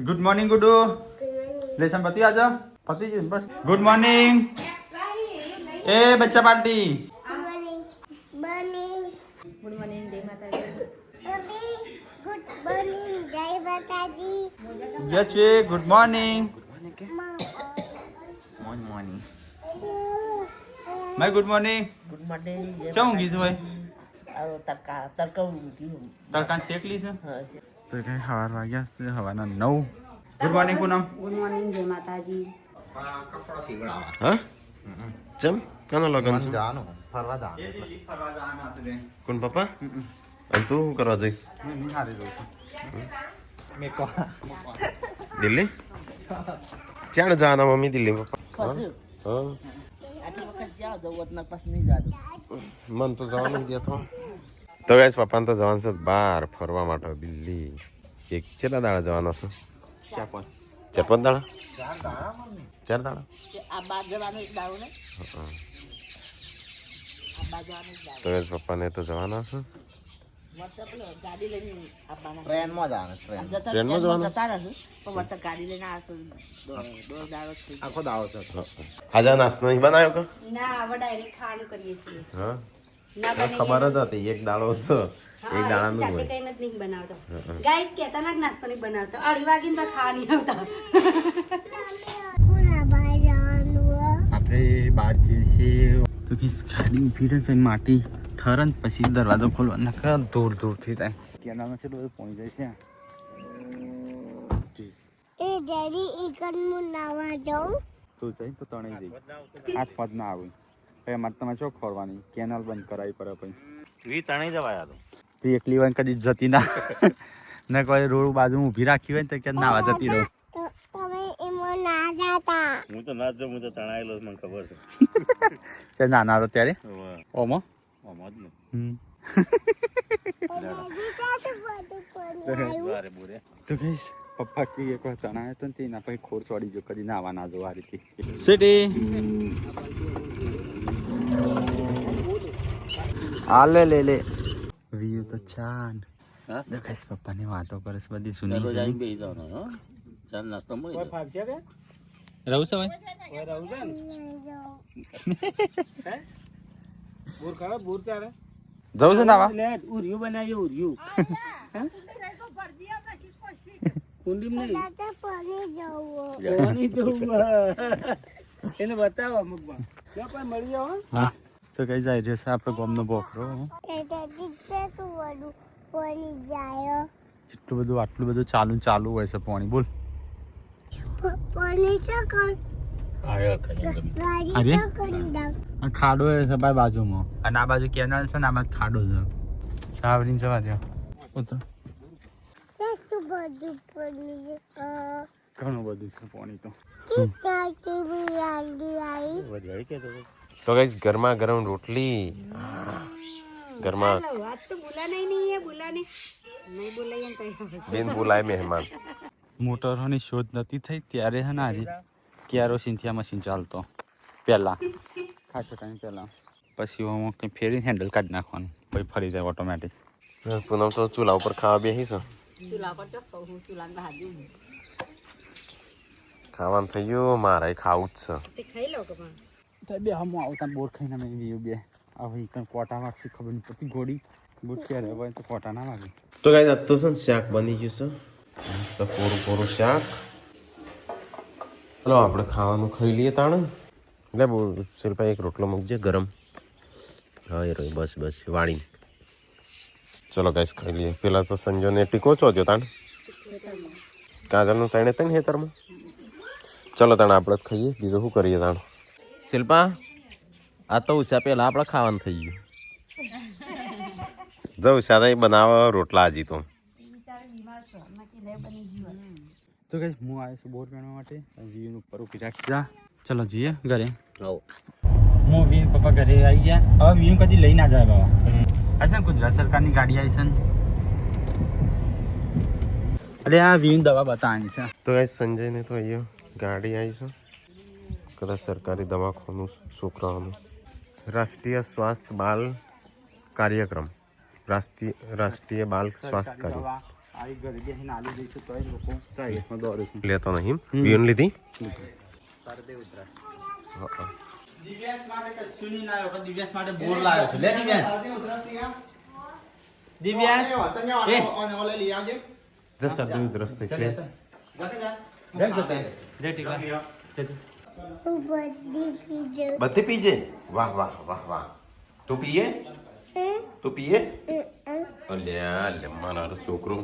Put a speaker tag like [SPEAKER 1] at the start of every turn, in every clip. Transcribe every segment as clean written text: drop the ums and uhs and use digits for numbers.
[SPEAKER 1] Good morning ગુડુ. Lesson પતિ આજા પતિ જ બસ. ગુડ મોર્નિંગ એ બચ્ચા પાર્ટી.
[SPEAKER 2] ગુડ મોર્નિંગ જય માતાજી.
[SPEAKER 3] ગુડ મોર્નિંગ જય માતાજી.
[SPEAKER 1] યસ છે good morning. Morning my good morning.
[SPEAKER 2] Good morning.
[SPEAKER 1] ચા ઊંઘી છે ભાઈ?
[SPEAKER 2] તડકા ઊંઘી.
[SPEAKER 1] તડકા શેકલી છે
[SPEAKER 2] હા
[SPEAKER 1] તો કઈ સવાર વાગ્યા છે હવાના 9. ગુડ મોર્નિંગ પૂનમ.
[SPEAKER 2] ગુડ મોર્નિંગ જય માતાજી.
[SPEAKER 4] હા ચમ કાનો લગન છે
[SPEAKER 5] જવાનું ફરવા જવાનું
[SPEAKER 1] ફરવા જવાના છે.
[SPEAKER 4] કોણ પપ્પા અને તું શું કરવા જઈશ
[SPEAKER 1] હું હારી દઉં છું.
[SPEAKER 4] દિલ્હી ચાણ જવાના મમ્મી દિલ્હી પપ્પા હા
[SPEAKER 2] આટલી વખત જાઓ જવું ના પાસ નહીં જાતું.
[SPEAKER 4] મન તો જવાનું ગયા તો ગાઈસ પપ્પાને તો જવાનું છે બહાર ફરવા માટે દિલ્હી. એક કેટલા દાડા જવાના છે? 4-5 દાડા. 4 દાડા
[SPEAKER 2] આ બાર જવાનું એક દાડો ને આ બાર જવાનું એક દાડો.
[SPEAKER 4] તો ગાઈસ પપ્પાને તો જવાના છે.
[SPEAKER 2] વળતા પેલો ગાડી લઈને આપવાના.
[SPEAKER 5] ટ્રેનમાં જવાનું ટ્રેન
[SPEAKER 4] ટ્રેનમાં જવાનું?
[SPEAKER 2] જતા રહેશું પણ વળતા ગાડી લઈને આ તો દોઢ દાડો થઈ ગયો.
[SPEAKER 5] આખો દાવો છે
[SPEAKER 4] આજે નાસ્તો નહીં બનાવ્યો કે?
[SPEAKER 2] ના હવે ડાયરેક્ટ ખાવાનું કરીએ છીએ.
[SPEAKER 4] હા
[SPEAKER 2] ના બને
[SPEAKER 4] ખબર જ હતી એક દાડો છે એક દાડાનું
[SPEAKER 2] ચાકે
[SPEAKER 4] હોય.
[SPEAKER 2] કઈ નથી બનાવતો. ગાઈસ કહેતા ના નાસ્તો નહીં બનાવતો. 2:30 વાગીને તો ખાવા નહીં આવતા.
[SPEAKER 3] પૂરા બહાર જવાનું.
[SPEAKER 1] આપણે બહાર જઈએ છીએ તો કે ગાડી ઊભી રહે છે માટી ઠરન પછી દરવાજો ખોલવાનો નકર દૂર દૂરથી થાય. કેનાલમાં છે બધું પહોંચી જાય છે.
[SPEAKER 3] એ ડેડી ઈકન હું નાવા જાઉં.
[SPEAKER 1] તો જઈ તો તણાઈ જઈ હાથ પદ ના આવે પછી અમારે તમે ચોક ફરવાની કેનાલ બંધ કરાવી પડે પછી
[SPEAKER 4] તણાઈ જવાય
[SPEAKER 1] તો એકલી વાર કદી જતી ના ને કોઈ રોડ બાજુ ઊભી રાખી હોય ને તો કે નાવા જતી રહો.
[SPEAKER 3] તો તમે એમાં ના જાતા.
[SPEAKER 4] હું તો ના જ હું તો તણાયેલો મને ખબર છે
[SPEAKER 1] નાના હતો ત્યારે ઓમાં તો કહીશ પપ્પા કે એક વાર તણાય તો ને એના પછી ખોર ચોડી જો કદી નાવા ના જો આ રીતે સિટી આલે લે લે વ્યૂ તો ચાન દેખાઈશ પપ્પાની વાતો કરે છે બધી સુની જૂની. રહું છે ભાઈ જવું છે નાવા
[SPEAKER 2] ઉર્યું બનાવ્યું ઉર્યું. કુંડીમ નહીં
[SPEAKER 3] દાદા પાણી જાવું.
[SPEAKER 2] પાણી જવું એને બતાવો અમુક મળી જાવ.
[SPEAKER 1] હા તો કઈ જાય છે આપણે ગામનો બોકરો
[SPEAKER 3] એ દાદી કે તું બધું પાણી જાય.
[SPEAKER 1] એટલું બધું આટલું બધું ચાલુ હોય છે પાણી બોલ.
[SPEAKER 3] પાણી તો કર. ગાડી તો કરી નાખ.
[SPEAKER 1] આ ખાડો છે ભાઈ બાજુમાં અને આ બાજુ કેનાલ છે ને આ બાજુ ખાડો છે સાવરીને જવા દો.
[SPEAKER 3] કેટલું બધું પાણી છે.
[SPEAKER 1] ઘણું બધું છે પાણી તો
[SPEAKER 3] કેટલા કેવી લાગી આવી.
[SPEAKER 4] તો ગાઈસ ગરમા ગરમ રોટલી ગરમા
[SPEAKER 2] વાત તો બોલા નહીં है बोला नहीं बोला
[SPEAKER 4] બિન બોલાય મહેમાન.
[SPEAKER 1] મોટરોની શોધ નથી થઈ ત્યારે હે ને આજે કેરોસીનથી આ મશીન ચાલતો પહેલા ખાસો ટાઈમ પહેલા પછી હું કંઈ ફેરીને હેન્ડલ કાઢી નાખવાનું પછી ફરી જાય ઓટોમેટિક.
[SPEAKER 4] પૂનમ તો ચૂલા ઉપર ખાવા બેસી છે.
[SPEAKER 2] चूल्हा पर चो कहूँ चूल्हा में हाजू
[SPEAKER 4] ખાવાનું થઈ ગયું મારે ખાવું જ છે.
[SPEAKER 2] ते खाई लो के पण
[SPEAKER 1] તો બે હમ આવતા બોર ખાઈને મેં વ્યૂ બે હવે કંઈ કોટા વાગશે ખબર નહીં પડતી ઘોડી બુટ ક્યારે હોય તો કોટા ના વાગે.
[SPEAKER 4] તો ગાઈસ આ તો છે ને શાક બની ગયું છે તો પૂરું શાક. ચલો આપણે ખાવાનું ખાઈ લઈએ તાણ. એટલે બહુ શિલ્પા એક રોટલો મૂકજે ગરમ. હા એ રહ્યો બસ વાળી. ચલો ગાઈસ ખાઈ લઈએ. પેલા તો સંજોને ટીકો ચોદ્યો તાણ કાજલનું તાણે તને હેતરમાં. ચલો તાણ આપણે જ ખાઈએ બીજું શું કરીએ તાણ. શિલ્પા આ તો ઉષા પહેલા આપણે ખાવાનું થઈ ગયું. જો ઉષા તો બનાવો રોટલા હજી તો.
[SPEAKER 1] તો કઈ હું આવ્યો છું બોર પહેરવા માટે વીન ઉપર ઉભી રાખી જા. ચલો જઈએ ઘરે. હું વીન પપ્પા ઘરે આવી ગયા. હવે વીન કદી લઈ ના જાય બાબા. આ છે ને ગુજરાત સરકારની ગાડી આવી છે ને. અરે આ વીન દવા બતાવવાની છે.
[SPEAKER 4] તો ગાઈસ સંજયને તો અહીંયા ગાડી આવી છે કદાચ સરકારી દવાખાનું છોકરાઓનું. રાષ્ટ્રીય સ્વાસ્થ્ય બાલ કાર્યક્રમ રાષ્ટ્રીય બાલ સ્વાસ્થ્ય કાર્ય
[SPEAKER 1] આવી ઘરે બેસીને આલી દઈશું તોય લોકો પ્રાઇવેટમાં દોડે છે.
[SPEAKER 4] લેતો નહીં વિયન લીધી
[SPEAKER 1] દિવ્યાંશ માટે કશું નહીં લાવ્યો પણ દિવ્યાંશ માટે બોર લાવ્યો છું. લે દિવ્યાંશ. દિવ્યાંશ એ
[SPEAKER 4] શરદી ઉધરસ થઈ એટલે
[SPEAKER 1] લે ટીકા જજે.
[SPEAKER 3] હું બધી પીજો
[SPEAKER 4] બધી પીજે વાહ વાહ વાહ વાહ તું પીએ અલ્યા મારા છોકરું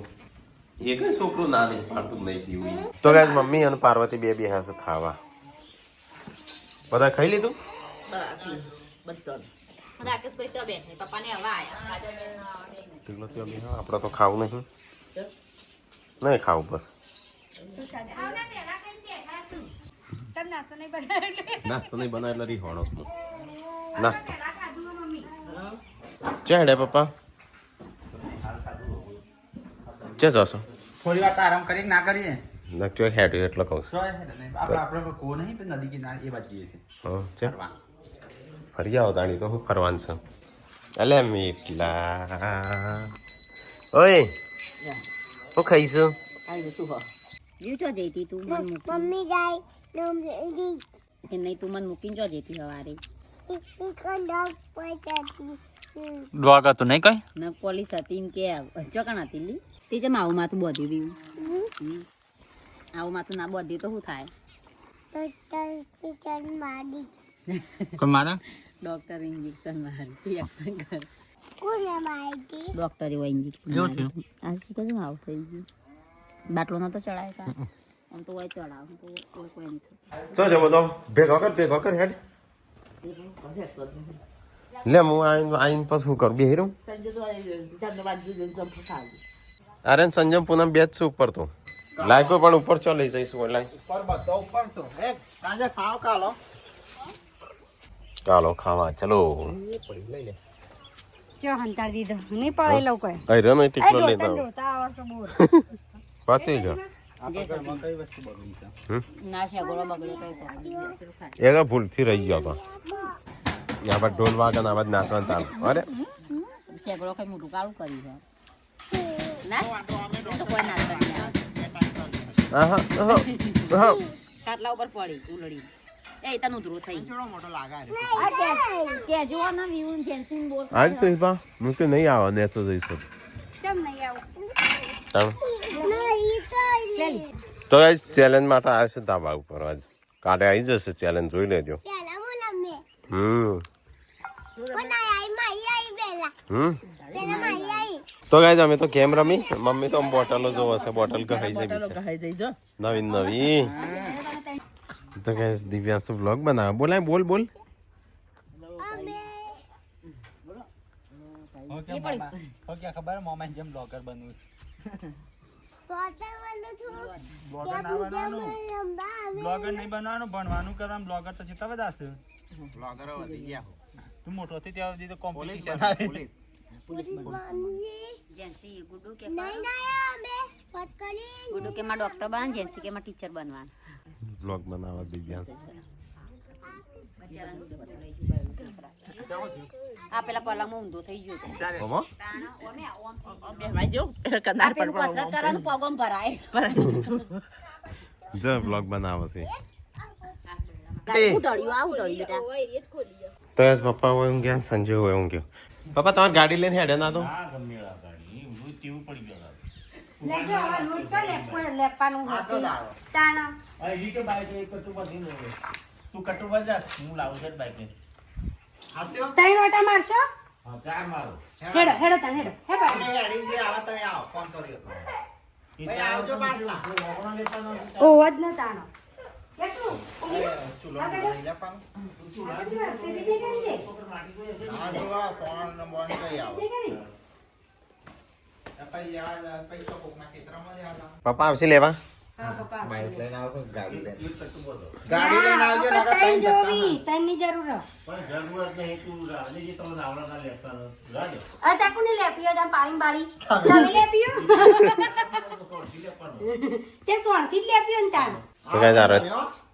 [SPEAKER 4] એ કઈ છોકરું ના નહીં પાડતું નહીં પીવું તો ગાઈસ મમ્મી અને પાર્વતી બે હશે ખાવા બધા ખાઈ લીધું
[SPEAKER 6] રાકેશભાઈ તો બેઠે પપ્પાને હવે આયા
[SPEAKER 4] આપણે તો ખાવું નહીં નહીં ખાવું બસ નાસ્તો નહીં બનાવે એટલે રીહોણો નાસ્તો ચેડે પપ્પા ચે જશો
[SPEAKER 1] થોડી વાર તો આરામ કરીને ના કરીએ
[SPEAKER 4] નક્ચો હેડ્યું એટલે કહું છું
[SPEAKER 1] આપણે કો નહીં પણ નદી કિનારે એ બાજુ જઈએ છીએ
[SPEAKER 4] હા ચે ફરી આવો તાણી તો શું ફરવાનું છે અલે મીઠલા ઓય શું ખાઈશું
[SPEAKER 6] યુ ચો જઈતી તું મન મૂકી
[SPEAKER 3] મમ્મી જાય નમજી
[SPEAKER 6] કે નહીં તું મન મૂકીને ચો જઈતી હવારે
[SPEAKER 3] કંડક પચાતી
[SPEAKER 1] ડોગ હતું નહીં કઈ
[SPEAKER 6] ન પોલીસ હતી ને કે ચોકણ હતી લી તે જેમ આવું માથું બોધી રહ્યું આવું માથું ના બોધી તો શું થાય
[SPEAKER 3] તો ચલ મારી
[SPEAKER 1] કોઈ મારા
[SPEAKER 6] ડોક્ટર ઇન્જેક્શન મારે રિએક્શન કરે
[SPEAKER 3] કોને મારી
[SPEAKER 6] ડોક્ટર એવા ઇન્જેક્શન
[SPEAKER 1] કેવું થયું?
[SPEAKER 6] આ શીખે છે આવું થઈ ગયું બાટલો નતો ચડાય કા આમ તો હોય ચડાવ તો કોઈ નથી
[SPEAKER 4] ચો જવો તો ભેગો કર હેડ લે હું આઈન પછી શું કરું બેહી અરે સંજમ પૂનમ બે જ છું ઉપર તો લાગ્યો પણ ઉપર ચો લઈ જઈશું એટલે
[SPEAKER 5] ઉપર બધા ઉપર છો એ સાંજે ખાવ કાલો
[SPEAKER 4] ચાલો ખાવા ચલો
[SPEAKER 7] ચો હંતાર દીધો નહીં પડે લોકો
[SPEAKER 4] અરે નો ટીકલો લઈ જાવ
[SPEAKER 7] રોતા આવશે બોર
[SPEAKER 4] પાછી ગયો
[SPEAKER 6] ના છે ગોળો બગડે તો
[SPEAKER 4] એ તો ભૂલથી રહી ગયો તો ત્યાં પર ઢોલ વાગન આવાજ નાચવાનું ચાલુ અરે
[SPEAKER 6] શેગડો કઈ મોટું કાળું કરી છે ના તો કોઈ નાચતા નહીં આવે. ખાટલા ઉપર પડી ઉલડી એ તનું ધ્રુવ થઈ
[SPEAKER 5] થોડો મોટો લાગે
[SPEAKER 6] કે જો ના વ્યૂ જેન્સિન બોલ
[SPEAKER 4] આજ તો ઈપા હું કે નહીં આવો ને તો જઈશું
[SPEAKER 7] કેમ નહીં આવું
[SPEAKER 4] ચાલો
[SPEAKER 3] નહીં તો
[SPEAKER 4] તો ગાઈસ ચેલેન્જ માટે આવે છે ધાબા ઉપર આજ કાલે આવી જશે ચેલેન્જ જોઈ લેજો
[SPEAKER 3] પેલા હું નમે
[SPEAKER 4] હમ
[SPEAKER 3] આઈ માઈ આઈ પેલા પેલા માઈ આઈ
[SPEAKER 4] તો ગાઈસ અમે તો ગેમ રમી મમ્મી તો બોટલો જોવે છે બોટલ કહાઈ છે નવીન નવી તો ગાઈસ દિવ્યાંશ તો વ્લોગ બનાવે બોલાય બોલ
[SPEAKER 1] ઓકે ખબર મોમાં જેમ બ્લોગર બનવું
[SPEAKER 3] પોતા વાળો છું
[SPEAKER 1] બ્લોગર ના બનવાનું બ્લોગર નહીં બનવાનું ભણવાનું કરવાનું બ્લોગર તો કેટલા બધા હશે
[SPEAKER 5] બ્લોગરો વધી ગયા
[SPEAKER 1] તું મોટો હતી ત્યાં સુધી તો
[SPEAKER 5] પોલીસ
[SPEAKER 1] કોમ્પિટિશન
[SPEAKER 5] પોલીસ
[SPEAKER 6] જેન્સી ગુડુ કે
[SPEAKER 3] નહીં ના બે વાત કરી
[SPEAKER 6] ગુડુ કે માં ડોક્ટર બન જેન્સી કે માં ટીચર બનવાનું
[SPEAKER 4] વ્લોગ બનાવવા દિવ્યાંશ
[SPEAKER 6] આ પેલા પલંગ ઊંધો થઈ ગયો તો
[SPEAKER 4] ઓમો
[SPEAKER 6] પેલું કસરત કરવાનું પગમ ભરાય
[SPEAKER 4] જો વ્લોગ બનાવે છે
[SPEAKER 6] ઉઠડ્યું બેટા
[SPEAKER 4] તો યાર પપ્પા હોય હું ગયા સંજય હોય હું ગયો પપ્પા તમારી ગાડી લઈને હેડે ના તો
[SPEAKER 7] લેજો હવે રોજ ચો લેવાનું હતું તાણા
[SPEAKER 1] તું કટુ બજા હું લાવું છું બાઈક ને
[SPEAKER 5] સાચો
[SPEAKER 7] ત્રણ ઓટા મારશો
[SPEAKER 1] હા ચાર મારો
[SPEAKER 7] હેડો તાણ હેડો હે ભાઈ
[SPEAKER 5] ગાડી જે આવા તમે આવો ફોન કર્યો ભાઈ આવજો પાછલા
[SPEAKER 7] ઓવ જ ન તાણો કે શું
[SPEAKER 5] ચૂલો લઈ લે પણ આ જોવા સોન બોન કઈ આવો પૈસા કોકના ખેતરમાં જ આવા
[SPEAKER 4] પપ્પા આવશે લેવા
[SPEAKER 5] બાઈક લઈને આવો ગાડી લઈને ગાડી લઈને આવજો નકર
[SPEAKER 7] ત્રણ જોવી ત્રણની જરૂર તાકુને લેપીઓ તમ પાણી બાળી તમે લેપીઓ તે સોણથી જ લેપીઓ ને તાણ
[SPEAKER 4] તો ગાઈસ આ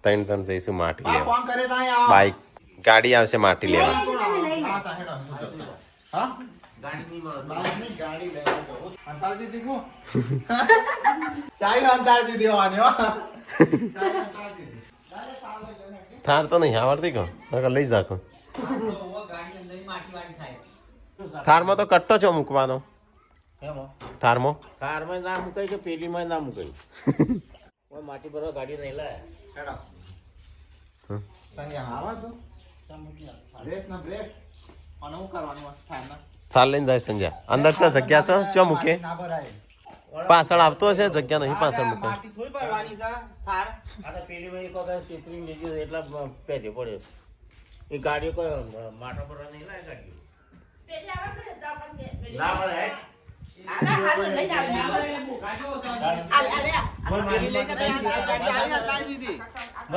[SPEAKER 4] 3 જણ જઈશું માટી લેવા
[SPEAKER 5] ફોન કરે તો આવો
[SPEAKER 4] બાઈક ગાડી આવશે માટી લેવા
[SPEAKER 5] હા તા હેડો હા ગાડી ની ગાડી લઈને અંતાર દીધી કો ચાઈ અંતાર દીધી હોવાની હો
[SPEAKER 4] થાર તો નહીં આવડતી કહો લઈ જાખો થારમાં તો કટ્ટો છો મૂકવાનો થારમાં
[SPEAKER 2] કારમાં ના મુકાય કે પેલીમાં ના મુકાય કોઈ માટી ભરવા ગાડી નહીં લાય
[SPEAKER 5] હેડો સંજ્ઞા આવા તો રેસ ના બ્રેક અને હું કરવાનું થાય
[SPEAKER 4] થાર લઈને જાય સંજ્યા અંદર તો જગ્યા છે ચો મૂકે
[SPEAKER 5] ના ભરાય
[SPEAKER 4] પાછળ આવતો હશે જગ્યા નહીં પાછળ મૂકે
[SPEAKER 5] માટી થોડી ભરવાની છે થાર
[SPEAKER 2] આ તો પેલીમાં એક વખત ચેતરી લેજો એટલા પેદે પડે એ ગાડીઓ કોઈ માટા ભરવા નહીં લાય ગાડીઓ ના ભરે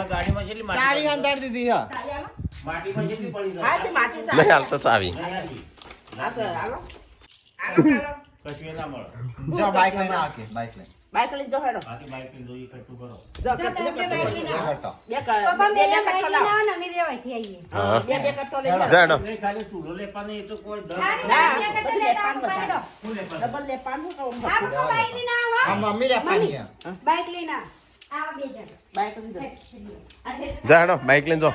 [SPEAKER 2] ગાડીમાં જેટલી
[SPEAKER 5] ચાવી અંતાર દીધી હા
[SPEAKER 2] માટીમાં જેટલી પડી
[SPEAKER 4] નહીં હાલ તો ચાવી
[SPEAKER 2] કશું ના મળે
[SPEAKER 5] જો બાઈક લઈને આવ કે બાઈક લઈને
[SPEAKER 6] બાઈક લઈ જાઓ હેડો
[SPEAKER 2] બાકી બાઈક લઈને એકઠું કરો
[SPEAKER 5] કરતો
[SPEAKER 7] પપ્પા બે બાઈક લઈને આવો ને અમે બે વાયથી આવીએ
[SPEAKER 4] હા
[SPEAKER 6] બે કટ્ટો લઈ
[SPEAKER 4] જાડો
[SPEAKER 2] નહીં ખાલી ચૂલો લેપાને એ તો કોઈ દર
[SPEAKER 7] ના બે કટ્ટા લેતા આવો પાડો
[SPEAKER 6] ડબલ લે પાનું કહું
[SPEAKER 7] હા પપ્પા બાઈક લઈને આવો
[SPEAKER 5] આ મમ્મી રે પાણી
[SPEAKER 7] બાઈક લઈને આવો બે જણ
[SPEAKER 6] બાઈક લઈ જાઓ
[SPEAKER 4] જાડો બાઈક લઈને જો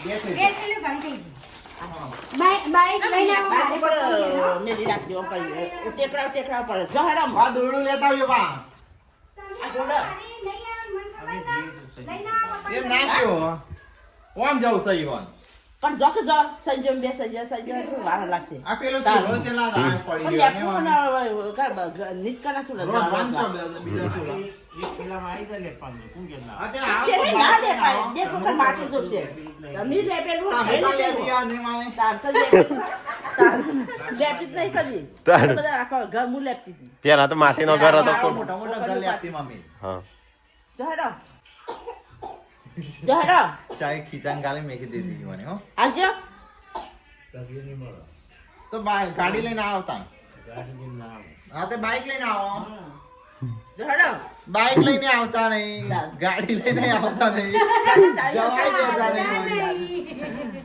[SPEAKER 7] બે કિલો ગાડી થઈ છે બાઈક લઈને આવો
[SPEAKER 6] બાઈક પર મેરી રાખજો કરી ટેકરા પર જહડમ
[SPEAKER 5] આ દોડું લેતા આવ્યો બા
[SPEAKER 7] ગાડી નહીં આવે મને ખબર ના લઈને આવો
[SPEAKER 5] એ ના ગયો ઓમ જાવ સહી વન
[SPEAKER 6] પણ જોકે જો સંજમ બે સંજય શું વાર લાગશે
[SPEAKER 5] આ પેલો ચૂલો ચલા દા પડી
[SPEAKER 6] પણ
[SPEAKER 5] ગયો ને
[SPEAKER 6] નીચકાના શું
[SPEAKER 5] રોજ વાંચો બીજો ચૂલો
[SPEAKER 2] એક કિલોમાં આવી જાય લેપાને કોણ કે ના
[SPEAKER 5] આ તે
[SPEAKER 6] ચેલે ના લે પાય બે વખત માટી જોશે તમે લે પેલું
[SPEAKER 5] તમે
[SPEAKER 6] ખાઈ લે
[SPEAKER 5] પિયા ને મામે
[SPEAKER 6] તાર તો લેપી નહીં કરી બધા આખો ઘર મુ લેપતી હતી
[SPEAKER 4] પેલા તો માટીનો ઘર હતો કોણ
[SPEAKER 5] મોટા મોટા ગલ લેતી મમ્મી
[SPEAKER 4] હા
[SPEAKER 6] જહડો
[SPEAKER 5] ચાય ખીચાન ગાલે મેકી દીધી મને હો
[SPEAKER 6] આવજો
[SPEAKER 2] કભી નહીં મળે
[SPEAKER 5] તો ગાડી લઈને આવતા
[SPEAKER 2] ગાડી લઈને ના આવે
[SPEAKER 5] હા તો બાઈક લઈને આવો
[SPEAKER 6] જહડો
[SPEAKER 5] બાઈક લઈને આવતા નહીં ગાડી લઈને આવતા નહીં જવાય દેતા નહીં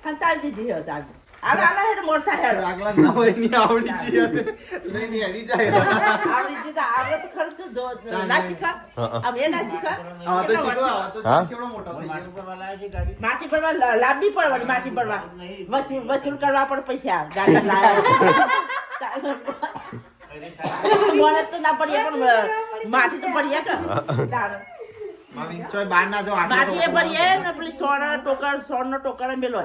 [SPEAKER 6] હંતાલ દીધી હો સાહેબ આલા હેડ મોરથા હેડ
[SPEAKER 5] આગલા નવની આવડી છે લઈને હેડી જાય
[SPEAKER 6] આવડી દીધા આવડે તો ખર્ચ જો ના શીખા આમ એ ના શીખા
[SPEAKER 5] હા તો શીખો આ તો
[SPEAKER 4] હા?
[SPEAKER 5] કેવડો મોટો થઈ
[SPEAKER 2] માટી
[SPEAKER 5] ગયો
[SPEAKER 2] પર લાવે છે ગાડી
[SPEAKER 6] માટી પરવા લાંબી પડવાની માટી પરવા વસૂલ કરવા પણ પૈસા ગાડી લાવે મને તો ના પડીએ પણ માટી તો પડીએ કે તારે
[SPEAKER 5] મામી ચોય બાર ના જો આટલો
[SPEAKER 6] માટી એ પડીએ ને પેલી સોનો ટોકર મેલો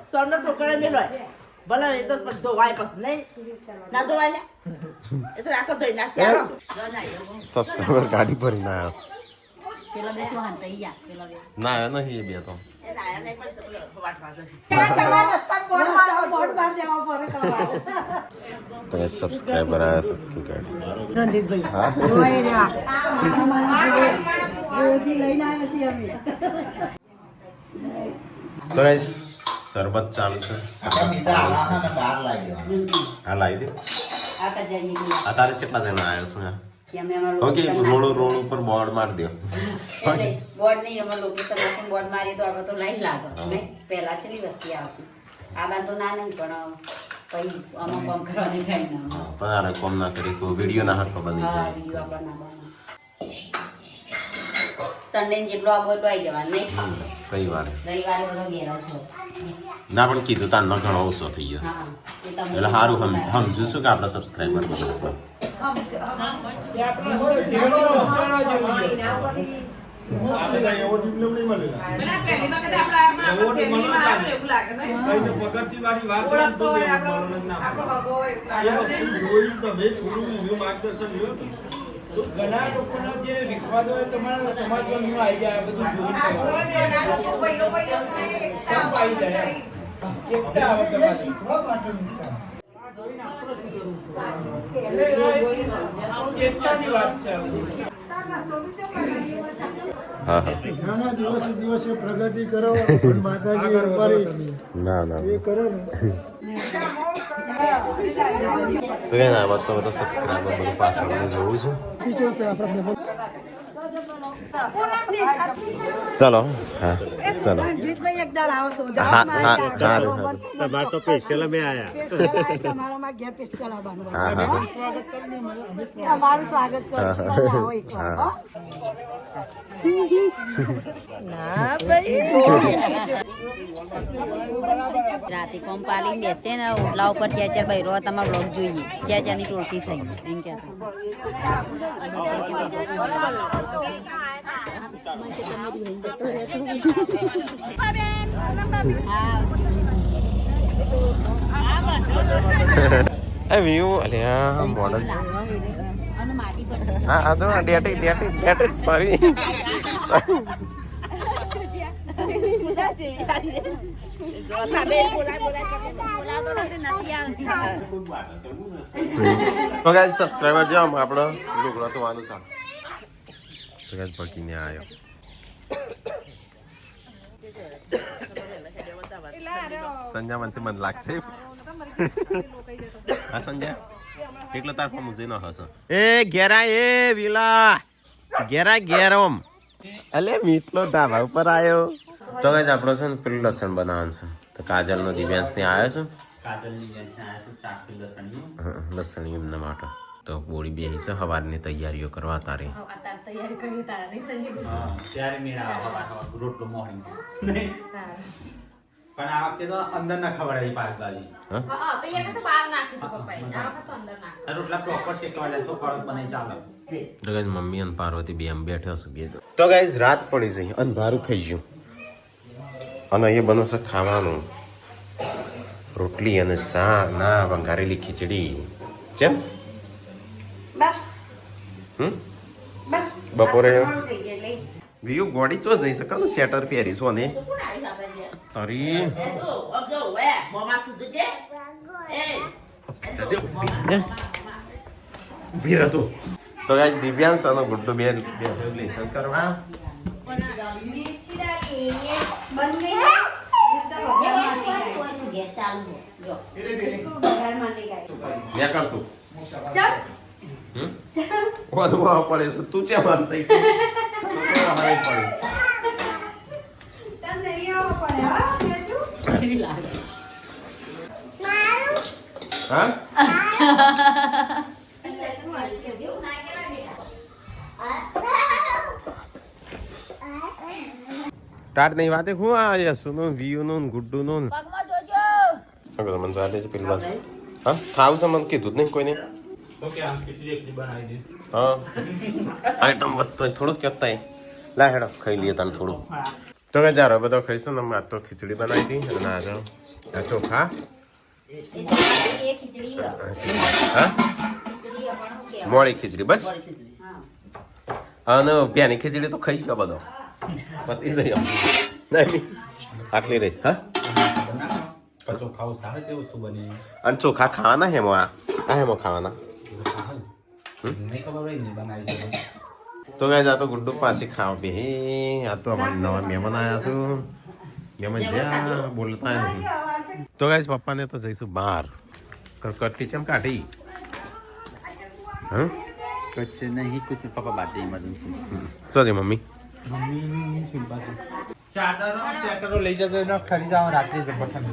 [SPEAKER 6] સોનો ટોકર મેલો ભલે એ તો ધોવાય પછી નહીં ના ધોવાય લે એ તો આખો ધોઈ નાખશે
[SPEAKER 4] સબસ્ક્રાઈબર ગાડી ભરી ના આવ્યો
[SPEAKER 6] પેલો બે ચોહાન થઈ ગયા પેલો બે
[SPEAKER 4] ના આવ્યો નહીં એ બે તો
[SPEAKER 6] એ ના નહીં પણ વાટવા
[SPEAKER 4] તો સબસ્ક્રાઈબર આવ્યા સબકી ગાડી હા તો ગાઈસ શરબત ચાલુ છે
[SPEAKER 5] મીઠા આવા ને બહાર લાગ્યો
[SPEAKER 4] હા લાવી દે
[SPEAKER 6] આ કા જઈએ
[SPEAKER 4] આ તારે કેટલા જણા આવ્યા છે
[SPEAKER 6] કે અમે અમારો
[SPEAKER 4] ઓકે રોડ ઉપર બોર્ડ મારી દો
[SPEAKER 6] બોર્ડ નહીં અમાર લોકેશન માં બોર્ડ મારી તો હવે તો લાઈન લાગો નહીં પહેલા છેલ્લી વસ્તી આવતી આ બાદ તો ના નહીં પણ પછી આમાં કામ કરવાની થાય ના
[SPEAKER 4] પણ કોમ ના કરી કોઈ વિડીયો ના હાથ બની
[SPEAKER 6] હા
[SPEAKER 4] જાય
[SPEAKER 6] વિડીયો આપણા ના બને સન્ડે જેટલો આવો એટલો આવી જવાનું નહીં
[SPEAKER 4] રવિવારે
[SPEAKER 6] રવિવારે બધો ઘેર જ હોય
[SPEAKER 4] ના પણ કીધું તારનો ઘણો ઓછો થઈ ગયો
[SPEAKER 6] હા એ તમે
[SPEAKER 4] એટલે સારું સમજુ છું કે આપણા સબસ્ક્રાઈબર બધા
[SPEAKER 2] ઘણા લોકોનો જે વિશ્વાસ હોય તમારા સમાજમાં આવી જાય બધું જોઈ આવી જાય એકતા આવે તમારી એકતાની વાત છે
[SPEAKER 4] હા હા
[SPEAKER 8] નાના દિવસે પ્રગતિ કરો અને માતાજી ઉપાડી
[SPEAKER 4] ના ના
[SPEAKER 8] એ કરો ને
[SPEAKER 4] તો કે ના વાત તો બધા સબસ્ક્રાઈબર બધું પાછળ જોઉં છું
[SPEAKER 8] બીજો કે આપણે
[SPEAKER 4] ચલો હા ચલો
[SPEAKER 7] જીતભાઈ એકદાર આવશો
[SPEAKER 4] હા હા સારું
[SPEAKER 1] તમારે તો સ્પેશિયલ અમે આયા
[SPEAKER 7] તમારા ઘેર સ્પેશિયલ આવવાનું
[SPEAKER 4] હા હા
[SPEAKER 7] તમારું સ્વાગત કરું છું તમે આવો એકવાર હો.
[SPEAKER 6] રાતે કોમ પાલી બેસે ને ઓટલા ઉપર ચેચર બૈરો તમારે બ્લોગ જોઈએ ચેચરની ટોળકી ખાઈએ એમ
[SPEAKER 4] એ વ્યૂ અલ્યા મોડલ હા આ તો ડેટી ફરી તો ગાઈસ સબસ્ક્રાઇબર જો આપણો લુગડો તો વાનું ચાલ તો ગાઈસ પકીને આવ્યો સંજય મને લાગશે હા સંજય એકલો તાર પર મુજે ન હસ એ ઘેરા એ વિલા ઘેરમ અલે મીટલો ધાબા ઉપર આવ્યો તો ગાઈસ આપણો છે ને પેલું લસણ બનાવવાનું છે તો કાજલ નો દિવ્યાંશ ને આવ્યો છું
[SPEAKER 1] કાજલની જેમ આયા છે ચાકુ લસણિયું
[SPEAKER 4] લસણ એમના માટે તો બોડી બેહી છે સવારની તૈયારીઓ કરવા તારે
[SPEAKER 1] ત્યારે મેળા રોટલો મોર્નિંગ પણ આ વખતે તો અંદર ના ખવડાવી પાકભાજી આ રોટલા પ્રોપર શેકવા જાય તો કડક બનાવી ચાલે
[SPEAKER 4] તો ગાઈસ મમ્મી અને પાર્વતી બે આમ બેઠા છે બે તો ગાઈસ રાત પડી જઈ અંધારું થઈ ગયું અને એ બનશે ખાવાનું રોટલી અને શાક ના વઘારેલી ખીચડી ચેમ
[SPEAKER 7] બસ
[SPEAKER 4] બપોરે વિયુ ગોડી ચો જઈ શકાનું સ્વેટર પહેરી છો ને તારી ભીર હતું તો ગાઈસ દિવ્યાંશ અને ગુડ્ડુ બે લેસન કરવા
[SPEAKER 6] ગેસ ચાલુ જો
[SPEAKER 4] મેં કરતું વધુ પડે છે તું ચેમ માનતા છે
[SPEAKER 6] એવી લાગે
[SPEAKER 4] હા ટાટ નહીં વાતે હું આ યસુનો વિયુનો ગુડ્ડુનો
[SPEAKER 6] પગમાં જોજો
[SPEAKER 4] અગર મન જાતે છે પેલી વાત હા ખાવ છે મને કીધું જ નહીં કોઈને
[SPEAKER 1] ઓકે આમ ખીચડી એકલી બનાવી દે
[SPEAKER 4] હા આઈટમ વધતો થોડુંક કહેતા લા હેડો ખાઈ લઈએ તને થોડું તો કે જારો બધો ખાઈશું ને આ તો ખીચડી બનાવી હતી અને આ જો આ ચોખા
[SPEAKER 6] એ ખીચડી
[SPEAKER 4] હા મોળી ખીચડી બસ અને પ્યાની ખીચડી તો ખાઈ ગયો બધો પતી જઈ નહીં આટલી રહીશ હા
[SPEAKER 1] કચો ખાવું સારું કેવું શું બને
[SPEAKER 4] અને ચોખા ખાવાના હેમાં આ હેમાં ખાવાના
[SPEAKER 1] નહીં ખબર હોય ને બનાવી છે
[SPEAKER 4] તો ગાઈસ આ તો ગુડ્ડુ પાસે ખાવા બે આ તો અમારા નવા મહેમાન આવ્યા છું મહેમાન જ્યાં બોલતા નહીં તો ગાઈસ પપ્પાને તો જઈશું બહાર કરતી ચમ કાઢી હા
[SPEAKER 1] कुछ नहीं कुछ पापा बातें इमरजेंसी
[SPEAKER 4] સોરી મમ્મી
[SPEAKER 1] मम्मी सुन पाते चादरों स्वेटरों ले जाते ना खरीदाओ रात्रि जब बटन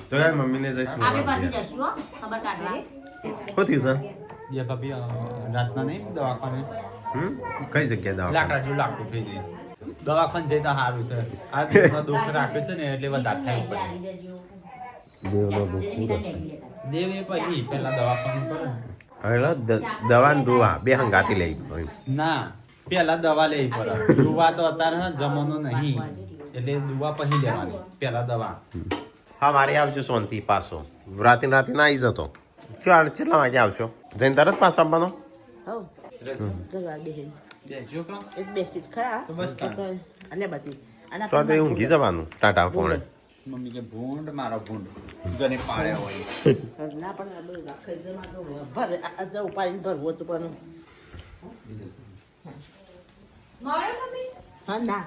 [SPEAKER 4] તો ગાઈસ મમ્મીને જઈશું
[SPEAKER 6] આપણે પાસે જશું હો ખબર કાઢવા
[SPEAKER 4] શું થયું
[SPEAKER 1] ये कभी रातना नहीं दवाखाने
[SPEAKER 4] કઈ જગ્યાએ દવા
[SPEAKER 1] લાકડા જેવું લાકડું થઈ જાય દવાખાને જઈ તો સારું છે આ દિવસમાં દુઃખ રાખે છે ને એટલે વધારે થાય દેવ એ પછી પેલા દવાખાનું કરે
[SPEAKER 4] હવે દવા ને દુવા બે હંગાતી લઈ
[SPEAKER 1] ના પેલા દવા લેવી પડે દુવા તો અત્યારે જમાનો નહીં એટલે દુવા પછી લેવાની પેલા દવા
[SPEAKER 4] હા મારે આવજો સોનથી પાછો રાતે ના આવી જતો ચાલ કેટલા વાગે આવશો જઈને તરત પાછો આવવાનો
[SPEAKER 1] દેજો કા
[SPEAKER 7] એક બેસ્ટ ખરા
[SPEAKER 1] તો બસ તાર.
[SPEAKER 7] અને બધી અને
[SPEAKER 4] સ્વાદે ઊંઘી જવાનું ટાટા ફોને
[SPEAKER 1] મમ્મી કે ભૂંડ મારો ભૂંડ ગને પાડ્યા હોય
[SPEAKER 7] ના પણ આ બધું રાખી દેમાં તો ભરે આ જવું પાડીને ભરવું હતું પણ હા ના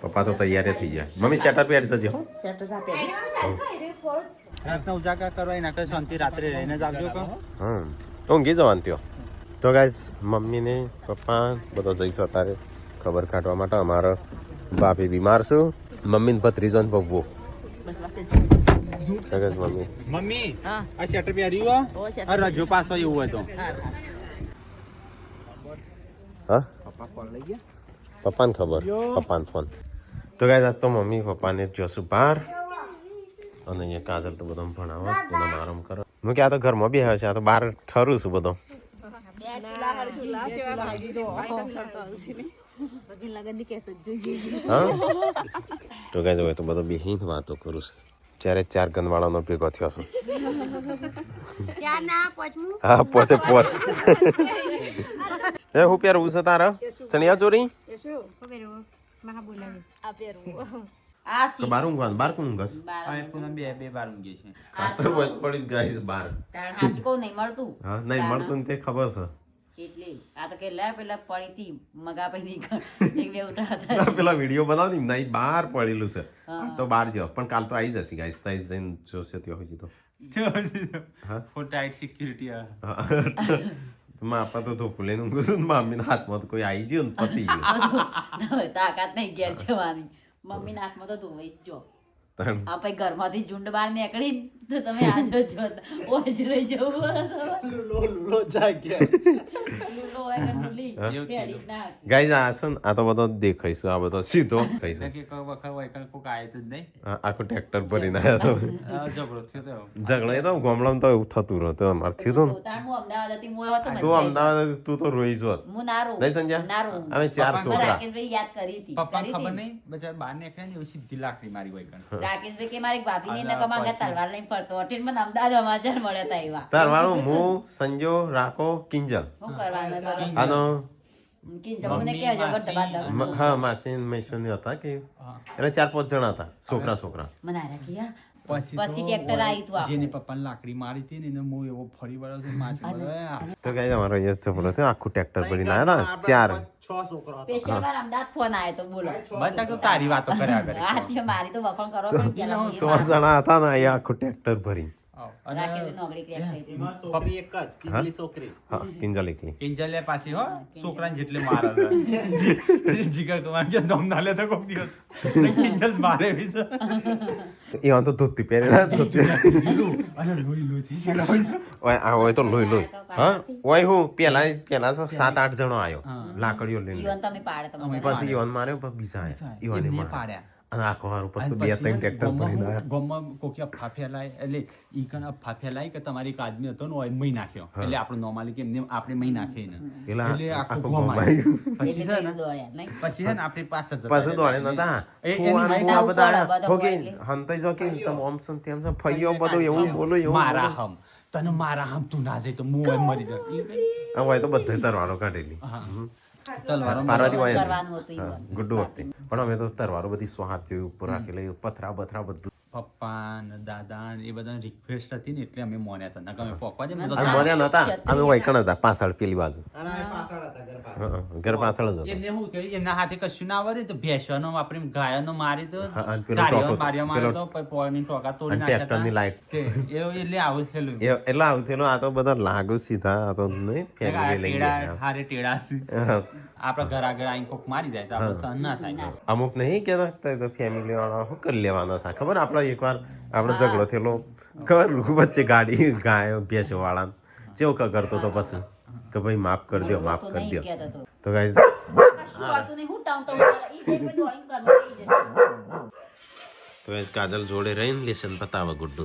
[SPEAKER 4] પપ્પા તો તૈયાર થઈ ગયા મમ્મી સેટર પહેરી જજો હો
[SPEAKER 7] સેટર આપે
[SPEAKER 1] રાતના ઉજાગર કરવા એના કઈ શાંતિ રાત્રે રહીને જ આવજો કા
[SPEAKER 4] હા ઊંઘી જવાનું ત્યો તો ગાઈસ મમ્મીને પપ્પા બધો જઈશું અત્યારે ખબર કાઢવા માટે. અમારો બાપી બીમાર છું, મમ્મી ને ભત્રીજો ને બબ્બો. મમ્મી
[SPEAKER 1] મમ્મી આ શેટર પહેર્યું હો રજો પાસો એવું હોય તો
[SPEAKER 4] હા પપ્પાને ખબર, પપ્પાને ફોન. તો ગાઈસ આજ તો મમ્મી પપ્પાને જોશું બહાર અને અહીંયા કાજલ તો બધો ભણાવો પૂનમ આરામ કરો. હું કે આ તો ઘરમાં બી હશે, આ તો બહાર ઠરું છું બધો. હા તો ગાઈસ હવે તો બધો બેહીન વાતો કરું છું. ત્યારે 4 ગનવાળાનો ભેગો થયો છું. હા પોચે પોચ. એ હું પહેરવું છે તારે ચણિયા ચોરી
[SPEAKER 6] આ
[SPEAKER 4] તો બાર ઊંઘવાનું, બાર કોણ ઊંઘસ?
[SPEAKER 1] પૂનમ બે બાર ઊંઘે છે.
[SPEAKER 4] તો પડી ગાઈસ બાર.
[SPEAKER 6] તાણ હાચકો નહીં મળતું.
[SPEAKER 4] હા નહીં મળતું ને તે ખબર છે.
[SPEAKER 6] એટલે આ તો કે લે પેલા પડી હતી મગા પૈની એક બે ઉઠા હતા.
[SPEAKER 4] ના, પેલા વિડીયો બનાવ ને નહીં બહાર પડેલું છે તો બહાર જો પણ કાલ તો આવી જશે ગાઈસ. તાઈ જઈને જોશે ત્યાં હજી તો
[SPEAKER 1] ફૂલ ટાઈટ સિક્યુરિટી
[SPEAKER 4] આપા તો ધોકું લઈને ઊંઘું છું ને મમ્મીના હાથમાં તો કોઈ આવી ગયું ને પતી ગયું.
[SPEAKER 6] તાકાત નહીં ઘેર જવાની. મમ્મીના હાથમાં તો ધોવાઈ જ જો. આ પછી ઘરમાંથી ઝુંડ બહાર નીકળી તો તમે આજો જો ઓજ રહી જવું.
[SPEAKER 5] લુલો જાગ્યા
[SPEAKER 6] લૂલો હોય કે લૂલી ફેરી ના.
[SPEAKER 4] ગાઈસ આ છે ને આ તો બધો દેખાઈશું, આ બધો સીધો ખાઈશું.
[SPEAKER 1] કે કોઈ વખત હોય કે કોક આયે તો જ નહીં
[SPEAKER 4] આખું ટ્રેક્ટર ભરીને આવ્યા તો
[SPEAKER 1] ઝઘડો થયો તો
[SPEAKER 4] ઝઘડો એ તો ગામડામાં તો એવું થતું રહેતું અમારે થયું હતું
[SPEAKER 6] તાણ હું અમદાવાદ હતી હું હતો
[SPEAKER 4] ને. તું અમદાવાદ તું તો રોઈ જો
[SPEAKER 6] હું ના રોઉં.
[SPEAKER 4] નહીં સંજ્યા?
[SPEAKER 6] ના રોઉં.
[SPEAKER 4] અમે 4 છોકરા.
[SPEAKER 6] રાકેશભાઈ યાદ કરી હતી.
[SPEAKER 1] પપ્પા
[SPEAKER 6] કરી
[SPEAKER 1] ખબર
[SPEAKER 6] હતી.
[SPEAKER 1] નહીં બચારા બહાર નીકળે ને એવી સીધી લાકડી મારી હોય કણ
[SPEAKER 6] રાકેશભાઈ કે મારી ભાભી ને કમાગા તલવાર લઈને ફરતો અઠીન મને અમદાવાદ સમાચાર મળ્યા હતા એવા.
[SPEAKER 4] તારવાળું હું સંજો રાખો કિંજલ
[SPEAKER 6] શું કરવાનું બધું?
[SPEAKER 4] આનો
[SPEAKER 6] કિંજલ મને કે જબર દબા
[SPEAKER 4] હા માસી મહેસોની હતા કે એટલે 4-5 જણા હતા છોકરા.
[SPEAKER 6] મને આ રાખ્યા.
[SPEAKER 1] પછી
[SPEAKER 6] પછી ટ્રેક્ટર આવી તું
[SPEAKER 1] જેને પપ્પાને લાકડી મારી હતી ને એને હું એવો ફરી વળ્યો છું માછી બધો
[SPEAKER 4] તો કઈ અમારો અહીંયા છોકરો હતો આખું ટ્રેક્ટર ભરીને આવ્યા હતા 4.
[SPEAKER 5] 6 છોકરા
[SPEAKER 6] સ્પેશિયલ વાર અમદાવાદ ફોન આવ્યો તો બોલો.
[SPEAKER 1] બચા તો તારી વાતો કર્યા કરે
[SPEAKER 6] આ છે મારી તો વખણ કરો પણ પેલા હું
[SPEAKER 4] 100 જણા હતા ને અહીંયા આખું ટ્રેક્ટર ભરી.
[SPEAKER 6] રાકેશભાઈ નોકરી ક્રેક થઈ હતી.
[SPEAKER 5] એમાં છોકરી એક જ કિંગલી છોકરી
[SPEAKER 4] હા કિંજલ એકલી.
[SPEAKER 1] કિંજલે પાછી હો છોકરાને જેટલે મારે જીગર કમાન કે દમ ના લે તો કોક દિવસ કિંજલ મારે બી છે
[SPEAKER 4] એ વાં તો ધોતી પહેરેલા ધોતી
[SPEAKER 1] અને લોહી લોહી થઈ ગયેલો
[SPEAKER 4] ઓય આ હોય તો લોહી હા ઓય હું પેલા 7-8 જણો આવ્યો લાકડીઓ લઈને.
[SPEAKER 6] ઈવન તમે પાડે તમે
[SPEAKER 4] પછી ઈવન માર્યો પછી બીજા આવ્યા ઈવન
[SPEAKER 1] એમને
[SPEAKER 4] માર્યો
[SPEAKER 1] પાડ્યા
[SPEAKER 4] અને આખો હારું પછી 2-3 ટ્રેક્ટર ભરીને આવ્યા.
[SPEAKER 1] ગોમમાં કોકી ફાફિયા લાય એટલે ઈ કણ ફાફિયા લાય કે તમારી એક આદમી હતો ને ઓય મહી નાખ્યો એટલે આપણો નોર્મલી કે એમને આપણે મહી નાખીએ ને
[SPEAKER 4] પેલા
[SPEAKER 1] એટલે આખું
[SPEAKER 4] આખું
[SPEAKER 1] ગોમ
[SPEAKER 4] ગોમ
[SPEAKER 1] આવ્યું. પછી
[SPEAKER 6] એટલે
[SPEAKER 1] છે ને
[SPEAKER 6] દોડ્યા નહીં.
[SPEAKER 1] પછી છે ને આપણી પાસે જ
[SPEAKER 4] પાછું દોડે નતા
[SPEAKER 1] એની
[SPEAKER 4] ફુવા ને
[SPEAKER 1] માહિતી
[SPEAKER 4] ફુવા બધા
[SPEAKER 6] બધા
[SPEAKER 4] આયા.
[SPEAKER 6] બધા
[SPEAKER 4] હોકે
[SPEAKER 6] એટલે.
[SPEAKER 4] હંતાઈ જો કે તમ ઓમ સમ તેમ સમ ફઈયો બધું એવું બોલો એવું
[SPEAKER 1] મારા
[SPEAKER 4] બોલો.
[SPEAKER 1] હમ તને મારા હમ તું ના જાય તો હું ઓય મરી જાય ઈ કઈ
[SPEAKER 4] આ હોય તો બધે તરવારો કાઢેલી
[SPEAKER 1] તલવારો
[SPEAKER 4] પાર્વતી હોય
[SPEAKER 6] કરવાનું હતું ઈ
[SPEAKER 4] હા, ગુડ્ડુ વખતે પણ અમે તો તરવારો બધી સ્વાદ જેવી ઉપર રાખેલી પથરા બથરા બધું.
[SPEAKER 1] પપ્પા ને દાદા ને એ બધાની રિક્વેસ્ટ હતી ને એટલે અમે મોન્યા હતા નકર અમે પપ્પા જેમ
[SPEAKER 4] અમે મોર્યા નતા અમે વૈકણ હતા પાછળ પેલી બાજુ
[SPEAKER 5] અને અમે પાછળ હતા ઘર પાછળ
[SPEAKER 4] હા, ઘર પાછળ જ હતો.
[SPEAKER 1] એમને શું થયું એમના હાથે કશું ના આવડે તો ભેંસવાનો વાપરી ગાયનો મારી તો
[SPEAKER 4] હા, અને પેલો
[SPEAKER 1] ગાડીઓ
[SPEAKER 4] ટોકો-
[SPEAKER 1] માર્યો
[SPEAKER 4] પેલો-
[SPEAKER 1] તો પછી પોળની ટોકા તોડી
[SPEAKER 4] અને
[SPEAKER 1] નાખ્યા
[SPEAKER 4] ટ્રેક્ટરની
[SPEAKER 1] હતા.
[SPEAKER 4] લાઈટ.
[SPEAKER 1] તે એટલે આવું થયેલું
[SPEAKER 4] એટલે આવું થયેલું આ તો બધા લાગુ સીધા આ તો નહીં ફેમિલી લઈ
[SPEAKER 1] ટેડા
[SPEAKER 4] ગયા.
[SPEAKER 1] હારે ટેડા છે. આપણા ઘર આગળ આઈને કોક મારી જાય તો આપણે સહન ના થાય
[SPEAKER 4] અમુક નહીં કેતા તો ફેમિલી વાળા શું કરી લેવાના છે ખબર આપણે એકવાર આપણે ઝઘડો થયેલો ખબર વચ્ચે ગાડી ગાયો ભેંસો વાળા કેવો કરતો તો પછી કે ભાઈ માફ કરી દો માફ કરી દો
[SPEAKER 6] કહેતો હતો.
[SPEAKER 4] તો ગાઈસ
[SPEAKER 6] કશું કરતું નહીં હું ટાઉન ટાઉન કરે. ઈ જે કોઈ દોડીને કરવા થઈ જશે.
[SPEAKER 4] તો ગાઈસ કાજલ જોડે રહીને લેસન પતાવે ગુડ્ડુ